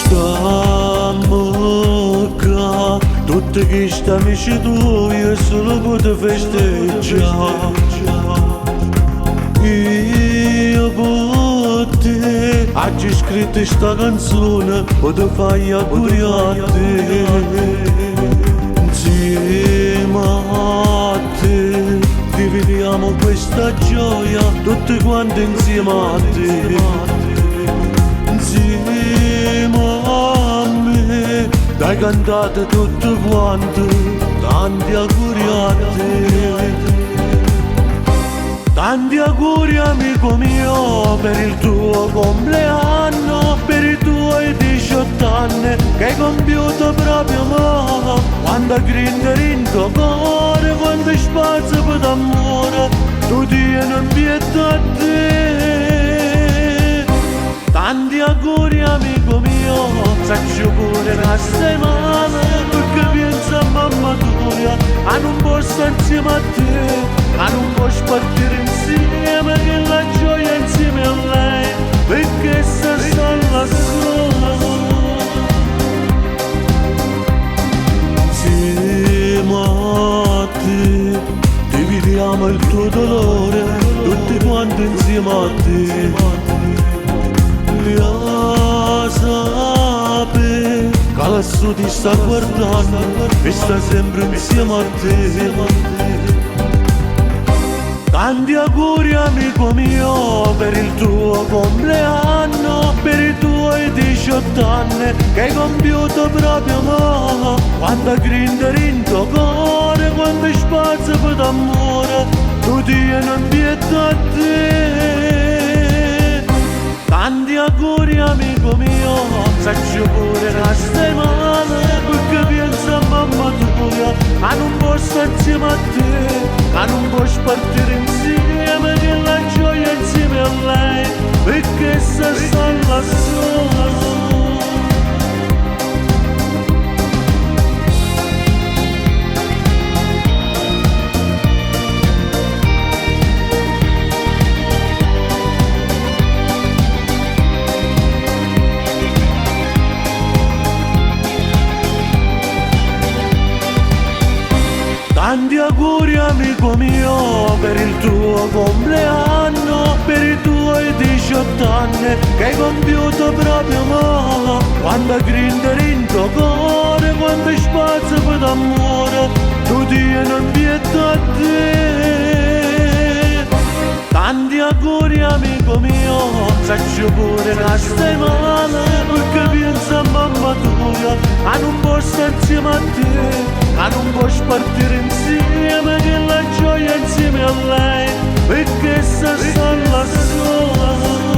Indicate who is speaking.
Speaker 1: Stamma tutti questi amici tuoi e solo poter festeggiare. Io per te oggi scritto sta canzone, poter fare auguri a te. Insieme a te dividiamo questa gioia tutti quanti insieme a te. Insieme a me dai cantate tutte quante, tanti auguri a te. Tanti auguri amico mio per il tuo compleanno, per i tuoi 18 anni che hai compiuto proprio mo. Quanta grinta in tuo cuore, quanto spazio per d'amore tu tieni in pietà a te. Tanti auguri amico mio, saccio pure che stai male, perché pensa a mamma tua, a non posso insieme a te, a non posso partire insieme, che la gioia insieme a lei, perché se sola sola. Insieme a te, dividiamo il tuo dolore, tutti quanti insieme a te. Io sape che lassù ti sta guardando e sta sempre insieme a te. Tanti auguri amico mio per il tuo compleanno, per i tuoi 18 anni che hai compiuto proprio mo. Quanta grinta in tuo cuore, quanto spazio per d'amore tu tieni in pietà a te. Tanti auguri amico mio, saccio pure che stai male, perché pensa a mamma tua, a non posso insieme a te, a non posso partire insieme, che la gioia insieme a lei, perché se sta là sola. Tanti auguri amico mio per il tuo compleanno, per i tuoi 18 anni che hai compiuto proprio mo. Quanta grinta in tuo cuore, quanto spazio per d'amore tu tieni in pietà a te. Tanti auguri amico mio, saccio pure che stai male, perché pensa a mamma tua, a non posso insieme a te, a non posso partire insieme, che la gioia insieme a lei, perché se sta là sola.